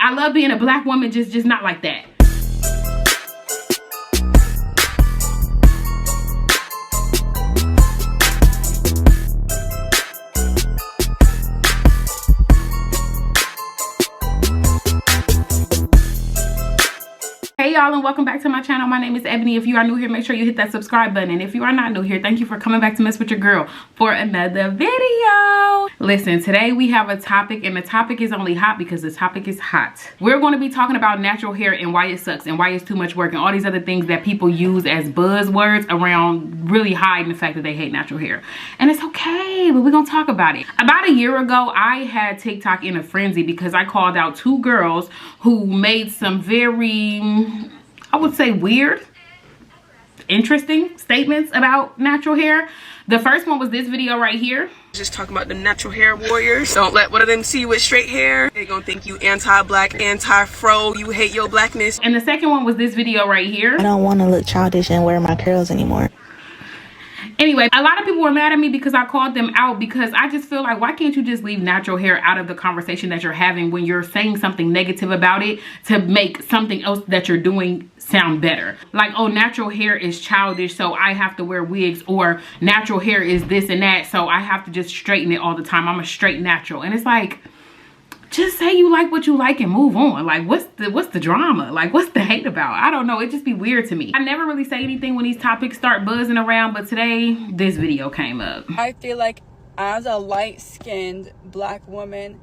I love being a black woman, just not like that. Hey y'all, and welcome back to my channel. My name is Ebony. If you are new here, make sure you hit that subscribe button. And if you are not new here, thank you for coming back to mess with your girl for another video. Listen, today we have a topic, and the topic is only hot because the topic is hot. We're going to be talking about natural hair and why it sucks and why it's too much work and all these other things that people use as buzzwords around really hiding the fact that they hate natural hair. And it's okay, but we're going to talk about it. About a year ago, I had TikTok in a frenzy because I called out two girls who made some very, I would say, weird, interesting statements about natural hair. The first one was this video right here. Just talking about the natural hair warriors. Don't let one of them see you with straight hair. They gonna think you anti-black, anti-fro, you hate your blackness. And the second one was this video right here. I don't want to look childish and wear my curls anymore. Anyway, a lot of people were mad at me because I called them out, because I just feel like, why can't you just leave natural hair out of the conversation that you're having when you're saying something negative about it to make something else that you're doing sound better? Like, oh, natural hair is childish, so I have to wear wigs, or natural hair is this and that, so I have to just straighten it all the time. I'm a straight natural. And it's like, just say you like what you like and move on. Like, what's the drama? Like, what's the hate about? I don't know. It just be weird to me. I never really say anything when these topics start buzzing around, but today this video came up. I feel like as a light-skinned black woman,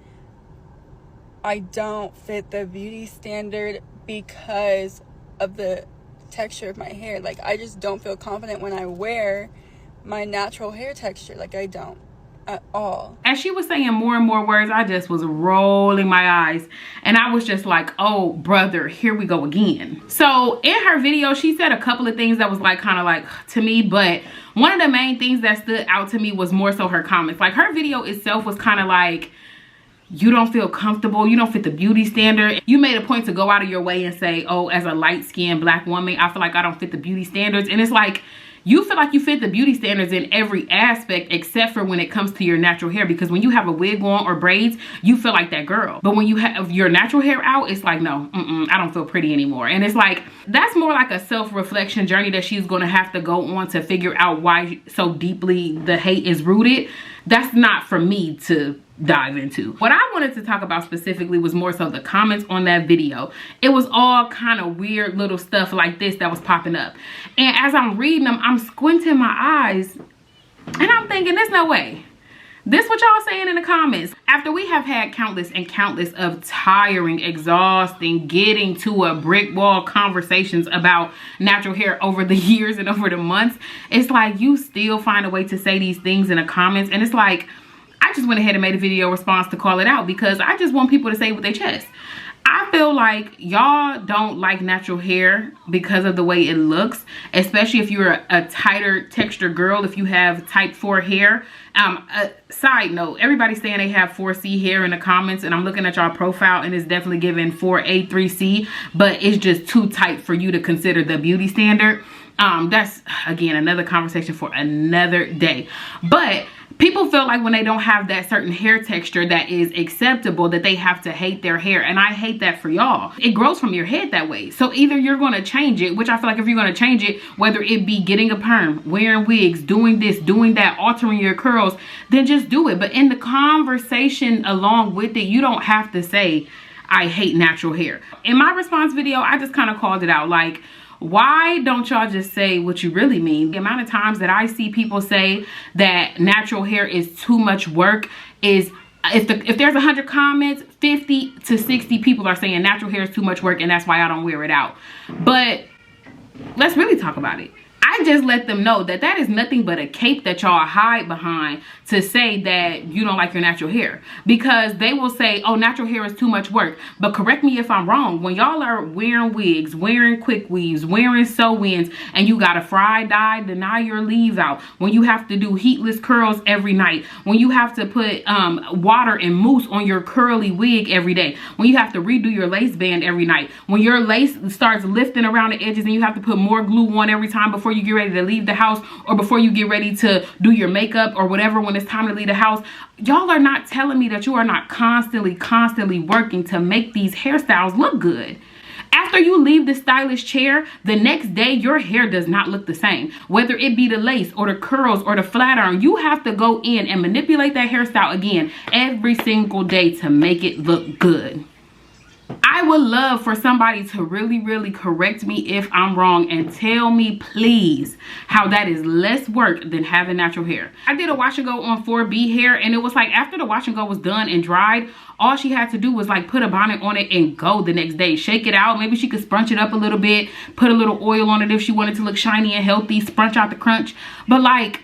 I don't fit the beauty standard because of the texture of my hair. Like, I just don't feel confident when I wear my natural hair texture. Like, I don't at all. As she was saying more and more words, I just was rolling my eyes, and I was just like, oh brother, here we go again. So in her video, she said a couple of things that was like kind of like to me, but one of the main things that stood out to me was more so her comments. Like, her video itself was kind of like, you don't feel comfortable, you don't fit the beauty standard. You made a point to go out of your way and say, oh, as a light-skinned black woman, I feel like I don't fit the beauty standards. And it's like, you feel like you fit the beauty standards in every aspect except for when it comes to your natural hair, because when you have a wig on or braids, you feel like that girl. But when you have your natural hair out, it's like, no, I don't feel pretty anymore. And it's like, that's more like a self-reflection journey that she's going to have to go on to figure out why so deeply the hate is rooted. That's not for me to dive into. What I wanted to talk about specifically was more so the comments on that video. It was all kind of weird little stuff like this that was popping up. And as I'm reading them, I'm squinting my eyes and I'm thinking, there's no way. This what y'all saying in the comments. After we have had countless and countless of tiring, exhausting, getting to a brick wall conversations about natural hair over the years and over the months, it's like you still find a way to say these things in the comments. And it's like, I just went ahead and made a video response to call it out, because I just want people to say it with their chest. I feel like y'all don't like natural hair because of the way it looks, especially if you're a tighter texture girl, if you have type 4 hair. Side note, everybody's saying they have 4C hair in the comments, and I'm looking at y'all profile and it's definitely giving 4A, 3C, but it's just too tight for you to consider the beauty standard. That's, again, another conversation for another day. But people feel like when they don't have that certain hair texture that is acceptable, that they have to hate their hair. And I hate that for y'all. It grows from your head that way. So either you're going to change it, which I feel like if you're going to change it, whether it be getting a perm, wearing wigs, doing this, doing that, altering your curls, then just do it. But in the conversation along with it, you don't have to say, I hate natural hair. In my response video, I just kind of called it out. Like, why don't y'all just say what you really mean? The amount of times that I see people say that natural hair is too much work is, if there's 100 comments, 50 to 60 people are saying natural hair is too much work and that's why I don't wear it out. But let's really talk about it. I just let them know that that is nothing but a cape that y'all hide behind to say that you don't like your natural hair. Because they will say, oh, natural hair is too much work. But correct me if I'm wrong. When y'all are wearing wigs, wearing quick weaves, wearing sew-ins, and you got a fry dye, deny your leave out, when you have to do heatless curls every night, when you have to put water and mousse on your curly wig every day, when you have to redo your lace band every night, when your lace starts lifting around the edges and you have to put more glue on every time before you get ready to leave the house or before you get ready to do your makeup or whatever when when it's time to leave the house. Y'all are not telling me that you are not constantly working to make these hairstyles look good. After you leave the stylish chair, the next day your hair does not look the same. Whether it be the lace or the curls or the flat iron, you have to go in and manipulate that hairstyle again every single day to make it look good. I would love for somebody to really correct me if I'm wrong and tell me, please, how that is less work than having natural hair. I did a wash and go on 4B hair, and it was like after the wash and go was done and dried, all she had to do was like put a bonnet on it and go the next day. Shake it out. Maybe she could scrunch it up a little bit, put a little oil on it if she wanted to look shiny and healthy, scrunch out the crunch. But like,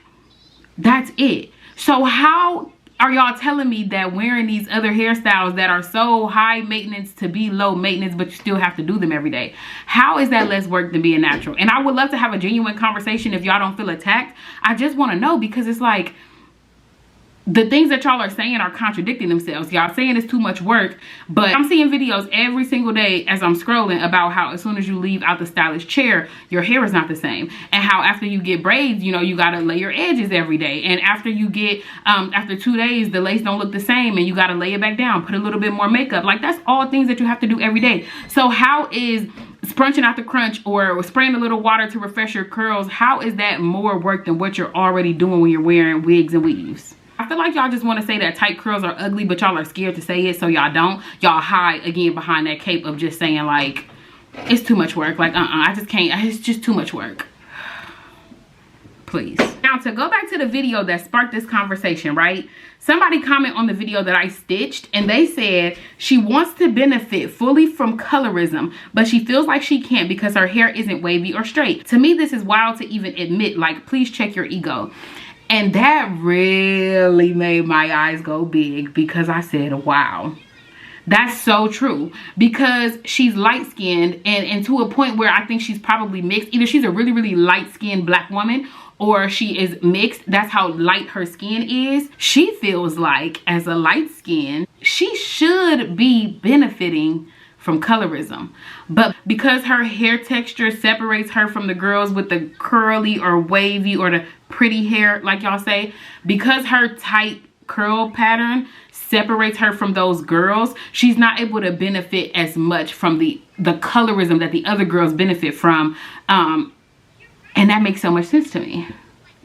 that's it. So how are y'all telling me that wearing these other hairstyles that are so high maintenance to be low maintenance, but you still have to do them every day? How is that less work than being natural? And I would love to have a genuine conversation if y'all don't feel attacked. I just want to know, because it's like, the things that y'all are saying are contradicting themselves. Y'all saying it's too much work, but I'm seeing videos every single day as I'm scrolling about how as soon as you leave out the stylish chair, your hair is not the same. And how after you get braids, you know, you gotta lay your edges every day. And after you get, after 2 days, the lace don't look the same and you gotta lay it back down, put a little bit more makeup. Like, that's all things that you have to do every day. So how is scrunching out the crunch or spraying a little water to refresh your curls, how is that more work than what you're already doing when you're wearing wigs and weaves? I feel like y'all just want to say that tight curls are ugly, but y'all are scared to say it, so y'all don't. Y'all hide again behind that cape of just saying like, it's too much work. Like, I just can't. It's just too much work. Please. Now, to go back to the video that sparked this conversation, right? Somebody commented on the video that I stitched, and they said she wants to benefit fully from colorism, but she feels like she can't because her hair isn't wavy or straight. To me, this is wild to even admit. Like, please check your ego. And that really made my eyes go big, because I said, wow. That's so true, because she's light-skinned and to a point where I think she's probably mixed. Either she's a really light-skinned black woman or she is mixed. That's how light her skin is. She feels like, as a light skin, she should be benefiting from colorism, but because her hair texture separates her from the girls with the curly or wavy or the pretty hair, like y'all say, because her tight curl pattern separates her from those girls, she's not able to benefit as much from the colorism that the other girls benefit from. And that makes so much sense to me.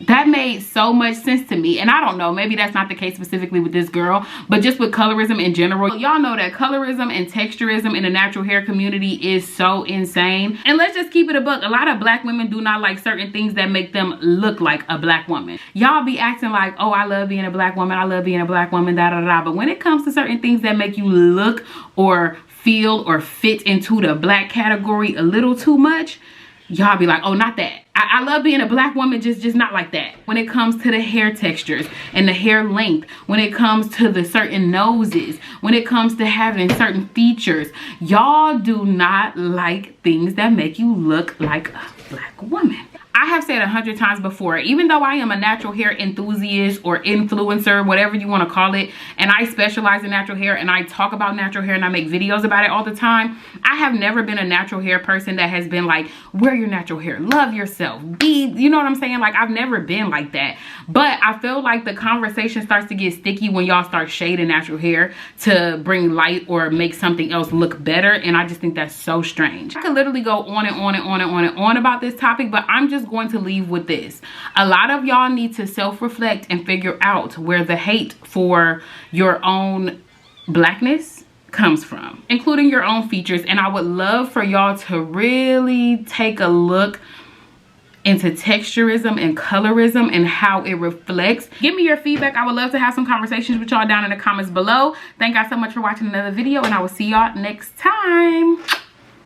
That made so much sense to me. And I don't know, maybe that's not the case specifically with this girl, but just with colorism in general. Y'all know that colorism and texturism in the natural hair community is so insane. And let's just keep it a buck. A lot of black women do not like certain things that make them look like a black woman. Y'all be acting like, oh, I love being a black woman, I love being a black woman, da da da. But when it comes to certain things that make you look or feel or fit into the black category a little too much, y'all be like, oh, not that. I love being a black woman, just not like that. When it comes to the hair textures and the hair length, when it comes to the certain noses, when it comes to having certain features, y'all do not like things that make you look like a black woman. I have said 100 times before, even though I am a natural hair enthusiast or influencer, whatever you want to call it, and I specialize in natural hair and I talk about natural hair and I make videos about it all the time, I have never been a natural hair person that has been like, wear your natural hair, love yourself, be, you know what I'm saying? Like, I've never been like that. But I feel like the conversation starts to get sticky when y'all start shading natural hair to bring light or make something else look better. And I just think that's so strange. I could literally go on and on and on and on and on about this topic, but I'm just going to leave with this. A lot of y'all need to self-reflect and figure out where the hate for your own blackness comes from, including your own features. And I would love for y'all to really take a look into texturism and colorism and how it reflects. Give me your feedback. I would love to have some conversations with y'all down in the comments below. Thank y'all so much for watching another video, and I will see y'all next time.